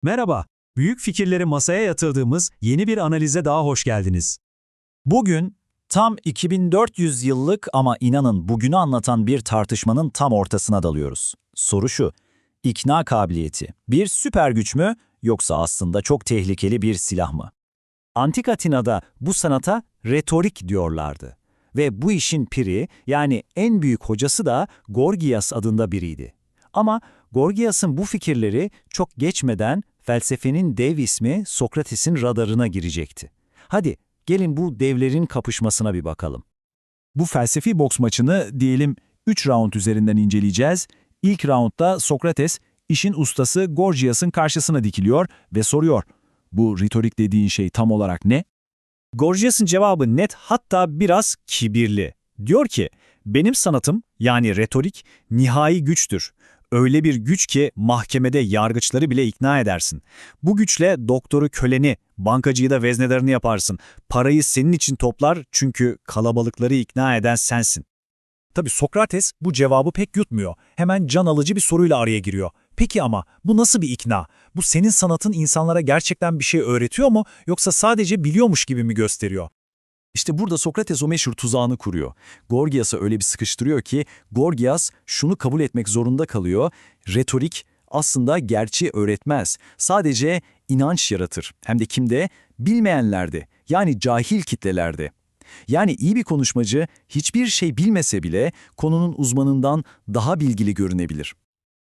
Merhaba, büyük fikirleri masaya yatırdığımız yeni bir analize daha hoş geldiniz. Bugün tam 2400 yıllık ama inanın bugünü anlatan bir tartışmanın tam ortasına dalıyoruz. Soru şu, ikna kabiliyeti bir süper güç mü yoksa aslında çok tehlikeli bir silah mı? Antik Atina'da bu sanata retorik diyorlardı. Ve bu işin piri yani en büyük hocası da Gorgias adında biriydi. Ama Gorgias'ın bu fikirleri çok geçmeden felsefenin dev ismi Sokrates'in radarına girecekti. Hadi gelin bu devlerin kapışmasına bir bakalım. Bu felsefi boks maçını diyelim 3 round üzerinden inceleyeceğiz. İlk roundda Sokrates, işin ustası Gorgias'ın karşısına dikiliyor ve soruyor. Bu retorik dediğin şey tam olarak ne? Gorgias'ın cevabı net hatta biraz kibirli. Diyor ki, benim sanatım yani retorik nihai güçtür. Öyle bir güç ki mahkemede yargıçları bile ikna edersin. Bu güçle doktoru köleni, bankacıyı da veznedarını yaparsın. Parayı senin için toplar çünkü kalabalıkları ikna eden sensin. Tabii Sokrates bu cevabı pek yutmuyor. Hemen can alıcı bir soruyla araya giriyor. Peki ama bu nasıl bir ikna? Bu senin sanatın insanlara gerçekten bir şey öğretiyor mu yoksa sadece biliyormuş gibi mi gösteriyor? İşte burada Sokrates o meşhur tuzağını kuruyor. Gorgias'ı öyle bir sıkıştırıyor ki Gorgias şunu kabul etmek zorunda kalıyor. Retorik aslında gerçeği öğretmez. Sadece inanç yaratır. Hem de kimde? Bilmeyenlerde. Yani cahil kitlelerde. Yani iyi bir konuşmacı hiçbir şey bilmese bile konunun uzmanından daha bilgili görünebilir.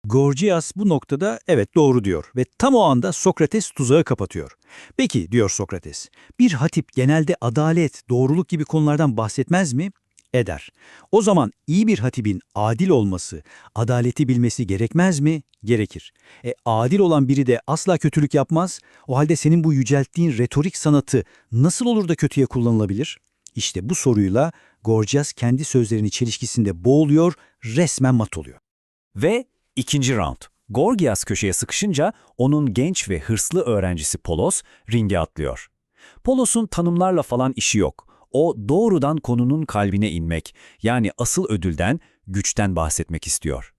Gorgias bu noktada evet doğru diyor ve tam o anda Sokrates tuzağı kapatıyor. Peki diyor Sokrates, bir hatip genelde adalet, doğruluk gibi konulardan bahsetmez mi? Eder. O zaman iyi bir hatibin adil olması, adaleti bilmesi gerekmez mi? Gerekir. Adil olan biri de asla kötülük yapmaz. O halde senin bu yücelttiğin retorik sanatı nasıl olur da kötüye kullanılabilir? İşte bu soruyla Gorgias kendi sözlerinin çelişkisinde boğuluyor, resmen mat oluyor. Ve ikinci round. Gorgias köşeye sıkışınca onun genç ve hırslı öğrencisi Polos ringe atlıyor. Polos'un tanımlarla falan işi yok. O doğrudan konunun kalbine inmek, yani asıl ödülden, güçten bahsetmek istiyor.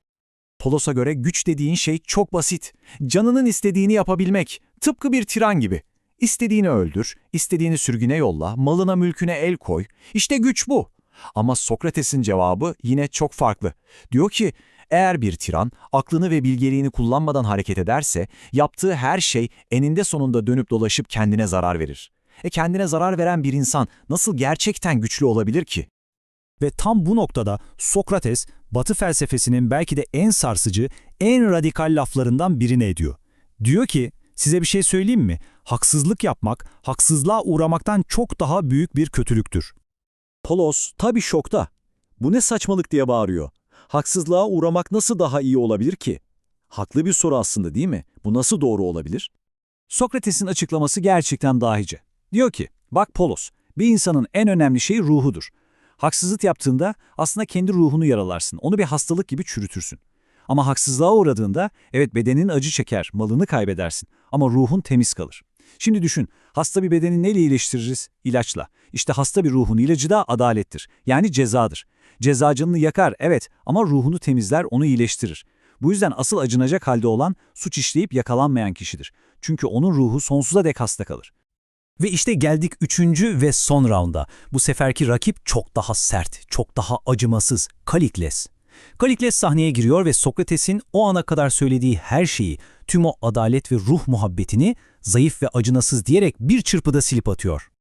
Polos'a göre güç dediğin şey çok basit. Canının istediğini yapabilmek. Tıpkı bir tiran gibi. İstediğini öldür, istediğini sürgüne yolla, malına mülküne el koy. İşte güç bu. Ama Sokrates'in cevabı yine çok farklı. Diyor ki, eğer bir tiran aklını ve bilgeliğini kullanmadan hareket ederse, yaptığı her şey eninde sonunda dönüp dolaşıp kendine zarar verir. Kendine zarar veren bir insan nasıl gerçekten güçlü olabilir ki? Ve tam bu noktada Sokrates, Batı felsefesinin belki de en sarsıcı, en radikal laflarından birini ediyor. Diyor ki, size bir şey söyleyeyim mi? Haksızlık yapmak, haksızlığa uğramaktan çok daha büyük bir kötülüktür. Polos tabii şokta. Bu ne saçmalık diye bağırıyor. Haksızlığa uğramak nasıl daha iyi olabilir ki? Haklı bir soru aslında değil mi? Bu nasıl doğru olabilir? Sokrates'in açıklaması gerçekten dahice. Diyor ki, bak Polos, bir insanın en önemli şeyi ruhudur. Haksızlık yaptığında aslında kendi ruhunu yaralarsın, onu bir hastalık gibi çürütürsün. Ama haksızlığa uğradığında, evet bedenin acı çeker, malını kaybedersin ama ruhun temiz kalır. Şimdi düşün, hasta bir bedeni neyle iyileştiririz? İlaçla. İşte hasta bir ruhun ilacı da adalettir, yani cezadır. Ceza canını yakar, evet ama ruhunu temizler, onu iyileştirir. Bu yüzden asıl acınacak halde olan suç işleyip yakalanmayan kişidir. Çünkü onun ruhu sonsuza dek hasta kalır. Ve işte geldik üçüncü ve son raunda. Bu seferki rakip çok daha sert, çok daha acımasız, Kalikles. Kalikles sahneye giriyor ve Sokrates'in o ana kadar söylediği her şeyi, tüm o adalet ve ruh muhabbetini zayıf ve acınasız diyerek bir çırpıda silip atıyor.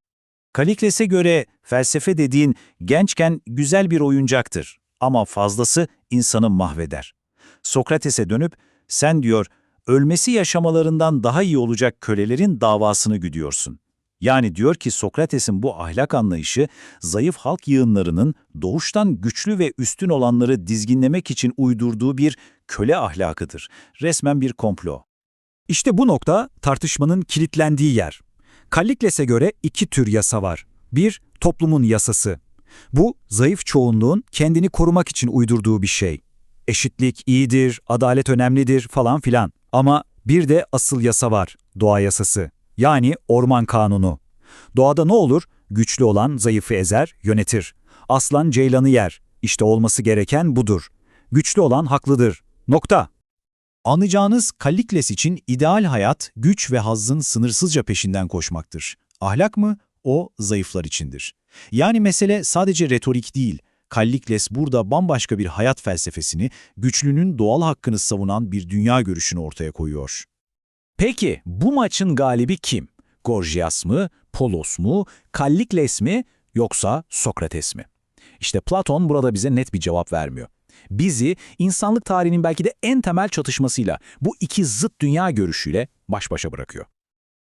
Kalikles'e göre felsefe dediğin gençken güzel bir oyuncaktır ama fazlası insanı mahveder. Sokrates'e dönüp sen diyor ölmesi yaşamalarından daha iyi olacak kölelerin davasını güdüyorsun. Yani diyor ki Sokrates'in bu ahlak anlayışı zayıf halk yığınlarının doğuştan güçlü ve üstün olanları dizginlemek için uydurduğu bir köle ahlakıdır. Resmen bir komplo. İşte bu nokta tartışmanın kilitlendiği yer. Kallikles'e göre iki tür yasa var. Bir, toplumun yasası. Bu, zayıf çoğunluğun kendini korumak için uydurduğu bir şey. Eşitlik iyidir, adalet önemlidir falan filan. Ama bir de asıl yasa var, doğa yasası. Yani orman kanunu. Doğada ne olur? Güçlü olan zayıfı ezer, yönetir. Aslan ceylanı yer. İşte olması gereken budur. Güçlü olan haklıdır. Nokta. Anlayacağınız Kallikles için ideal hayat, güç ve hazzın sınırsızca peşinden koşmaktır. Ahlak mı? O zayıflar içindir. Yani mesele sadece retorik değil. Kallikles burada bambaşka bir hayat felsefesini, güçlünün doğal hakkını savunan bir dünya görüşünü ortaya koyuyor. Peki bu maçın galibi kim? Gorgias mı, Polos mu, Kallikles mi yoksa Sokrates mi? İşte Platon burada bize net bir cevap vermiyor. Bizi insanlık tarihinin belki de en temel çatışmasıyla, bu iki zıt dünya görüşüyle baş başa bırakıyor.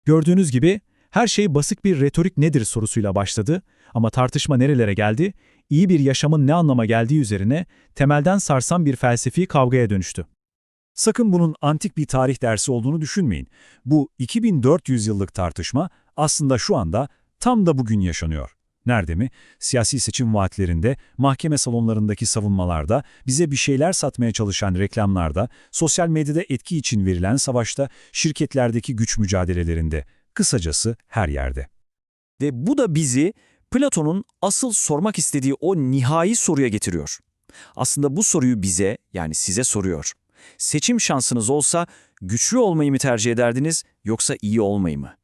Gördüğünüz gibi her şey basit bir retorik nedir sorusuyla başladı ama tartışma nerelere geldi? İyi bir yaşamın ne anlama geldiği üzerine temelden sarsan bir felsefi kavgaya dönüştü. Sakın bunun antik bir tarih dersi olduğunu düşünmeyin. Bu 2400 yıllık tartışma aslında şu anda tam da bugün yaşanıyor. Nerede mi? Siyasi seçim vaatlerinde, mahkeme salonlarındaki savunmalarda, bize bir şeyler satmaya çalışan reklamlarda, sosyal medyada etki için verilen savaşta, şirketlerdeki güç mücadelelerinde, kısacası her yerde. Ve bu da bizi Platon'un asıl sormak istediği o nihai soruya getiriyor. Aslında bu soruyu bize, yani size soruyor. Seçim şansınız olsa güçlü olmayı mı tercih ederdiniz yoksa iyi olmayı mı?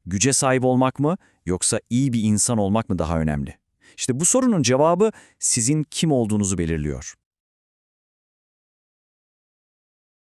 Güce sahip olmak mı yoksa iyi bir insan olmak mı daha önemli? İşte bu sorunun cevabı sizin kim olduğunuzu belirliyor.